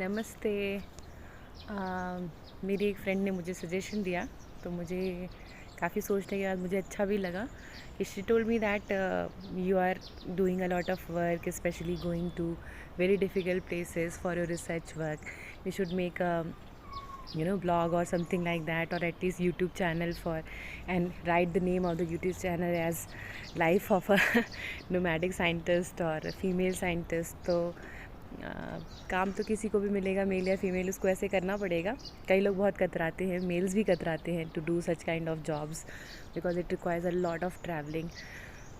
नमस्ते। मेरी एक फ्रेंड ने मुझे सजेशन दिया तो मुझे काफ़ी सोचने के बाद मुझे अच्छा भी लगा कि she told me that you are doing a lot of work, specially going to very difficult places for your research work. You should make a blog or something like that, or at least YouTube channel for, and write the name of the YouTube channel as life of a nomadic scientist or a female scientist. तो काम तो किसी को भी मिलेगा, mail या female, उसको ऐसे करना पड़ेगा. कई लोग बहुत कतराते हैं, मेल्स भी कतराते हैं to do such kind of jobs because it requires a lot of travelling.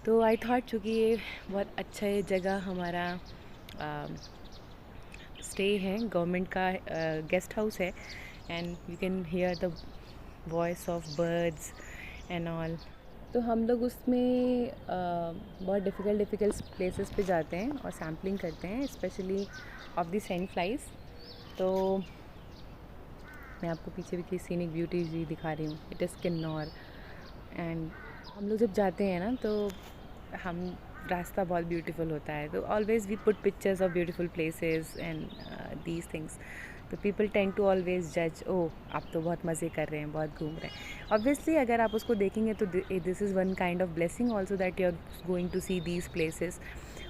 तो आई थॉट चूँकि ये बहुत अच्छा जगह हमारा स्टे है, गवर्नमेंट का गेस्ट हाउस है, and you can hear the voice of birds and all. तो हम लोग उसमें बहुत डिफ़िकल्ट प्लेसेस पे जाते हैं और सैम्पलिंग करते हैं, specially of the sand flies. तो मैं आपको पीछे भी की सीनिक ब्यूटी भी दिखा रही हूँ. It is Kinnaur. एंड हम लोग जब जाते हैं ना तो हम रास्ता बहुत ब्यूटीफुल होता है, तो always we put pictures of beautiful places and these things. तो पीपल टेंड टू ऑलवेज जज, ओह आप तो बहुत मज़े कर रहे हैं, बहुत घूम रहे हैं. ऑब्वियसली अगर आप उसको देखेंगे तो this is one kind of blessing also that you are going to see these places.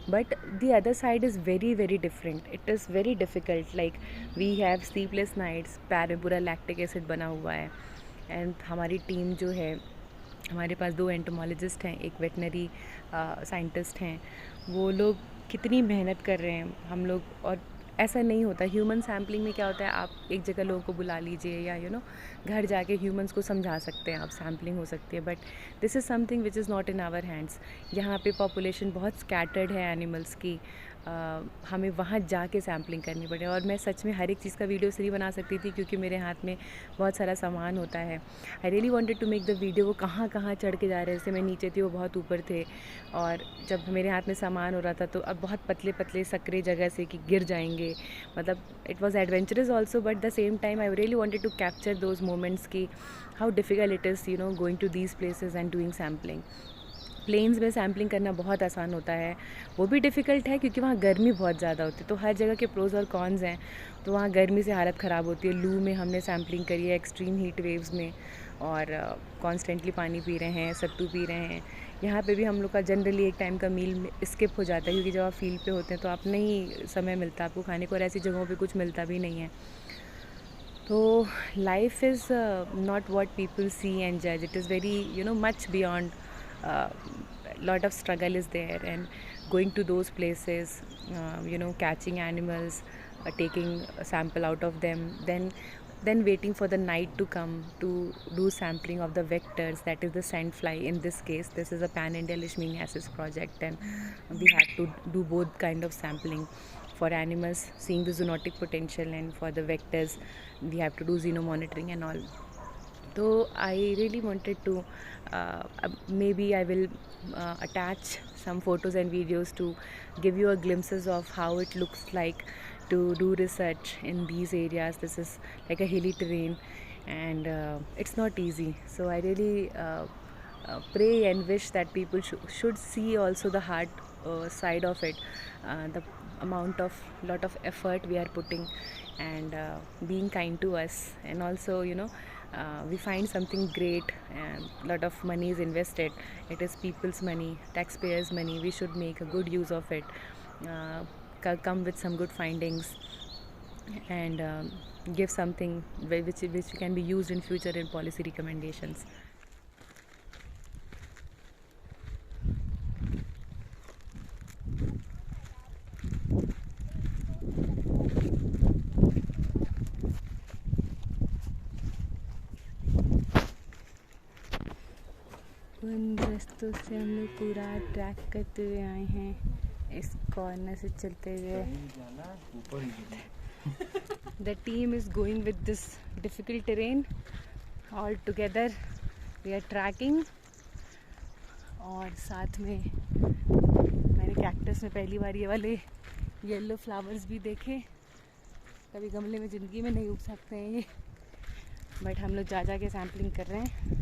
But the other side is very very different. It is very difficult. Like we have sleepless nights, पैर में पूरा lactic acid बना हुआ है. And हमारी team जो है, हमारे पास 2 एंटोमोलॉजिस्ट हैं, एक वेटनरी साइंटिस्ट हैं. वो लोग कितनी मेहनत कर रहे हैं. हम लोग, और ऐसा नहीं होता ह्यूमन सैम्पलिंग में. क्या होता है, आप एक जगह लोगों को बुला लीजिए या घर जाके ह्यूमंस को समझा सकते हैं, आप सैम्पलिंग हो सकती है. But this is something which is not in our hands. यहाँ पे पॉपुलेशन बहुत स्कैटर्ड है एनिमल्स की. हमें वहाँ जाके सैम्पलिंग करनी पड़े. और मैं सच में हर एक चीज़ का वीडियो इसलिए बना सकती थी क्योंकि मेरे हाथ में बहुत सारा सामान होता है. I really wanted to make the video. वो कहाँ कहाँ चढ़ के जा रहे थे, मैं नीचे थी, वो बहुत ऊपर थे. और जब मेरे हाथ में सामान हो रहा था तो अब बहुत पतले पतले सकरे जगह से कि गिर जाएंगे. मतलब it was adventurous also, but the same time I really wanted to capture those moments की how difficult it is going to these places and doing sampling. Plains में सैम्पलिंग करना बहुत आसान होता है, वो भी डिफ़िकल्ट है क्योंकि वहाँ गर्मी बहुत ज़्यादा होती है. तो हर जगह के प्रोज और कॉन्स हैं. तो वहाँ गर्मी से हालत ख़राब होती है. लू में हमने सैम्पलिंग करी है, एक्सट्रीम हीट वेव्स में, और कॉन्स्टेंटली पानी पी रहे हैं, सत्तू पी रहे हैं. यहाँ पे भी हम लोग का जनरली एक टाइम का मील स्किप हो जाता है क्योंकि जब आप फील्ड पे होते हैं तो आप नहीं समय मिलता आपको खाने को, और ऐसी जगहों पे कुछ मिलता भी नहीं है. तो life is not what people see and जज. It is very much beyond. Lot of struggle is there, and going to those places, catching animals, taking a sample out of them, then waiting for the night to come to do sampling of the vectors, that is the sand fly. In this case, this is a pan-India leishmaniasis project, and we had to do both kind of sampling. For animals, seeing the zoonotic potential, and for the vectors we have to do xenomonitoring and all. So I really wanted to maybe I will attach some photos and videos to give you a glimpses of how it looks like to do research in these areas. This is like a hilly terrain, and it's not easy. So I really pray and wish that people should see also the hard side of it, the amount of lot of effort we are putting, and being kind to us. And also we find something great, and lot of money is invested. It is people's money, taxpayers money. We should make a good use of it, come with some good findings, and give something which can be used in future in policy recommendations. उन रास्तों से हम लोग पूरा track करते हुए आए हैं, इस कॉर्नर से चलते हुए. The team is going with this difficult terrain. All together we are tracking. और साथ में मैंने कैक्टस में पहली बार ये वाले येलो फ्लावर्स भी देखे. कभी गमले में ज़िंदगी में नहीं उग सकते हैं ये, बट हम लोग जा जा के सैम्पलिंग कर रहे हैं.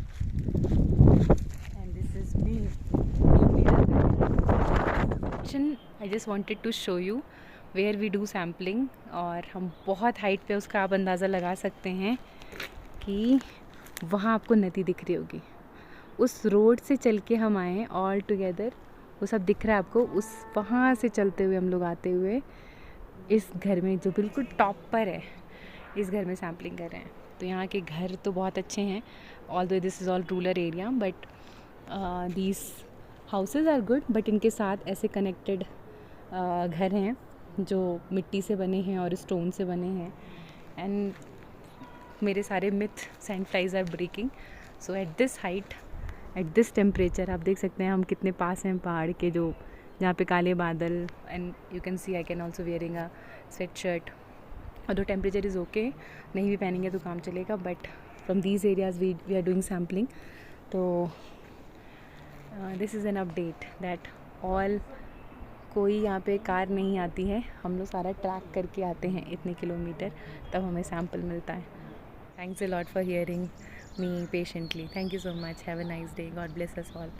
This is me. I just wanted to show you where we do sampling, और हम बहुत हाइट पे उसका आप अंदाज़ा लगा सकते हैं कि वहाँ आपको नदी दिख रही होगी। उस रोड से चल के हम आए हैं ऑल टुगेदर, वो सब दिख रहा है आपको। उस वहाँ से चलते हुए हम लोग आते हुए इस घर में जो बिल्कुल टॉप पर है, इस घर में सैम्पलिंग कर रहे हैं। तो यहाँ के घर तो बहुत अच्छे हैं, although this is all rural area, but these houses are good. But इनके साथ ऐसे कनेक्टेड घर हैं जो मिट्टी से बने हैं और स्टोन से बने हैं। एंड मेरे सारे myth sanitise are breaking. So at this height, at this temperature, आप देख सकते हैं हम कितने पास हैं पहाड़ के, जो जहाँ पे काले बादल। And you can see I can also wearing a sweatshirt, और द टेम्परेचर इज़ ओके, नहीं भी पहनेंगे तो काम चलेगा। But from these areas we are doing sampling. तो this is an update that all, कोई यहाँ पे कार नहीं आती है, हम लोग सारा ट्रैक करके आते हैं इतने किलोमीटर, तब हमें सैम्पल मिलता है। Thanks a lot for hearing me patiently. Thank you so much. Have a nice day. God bless us all.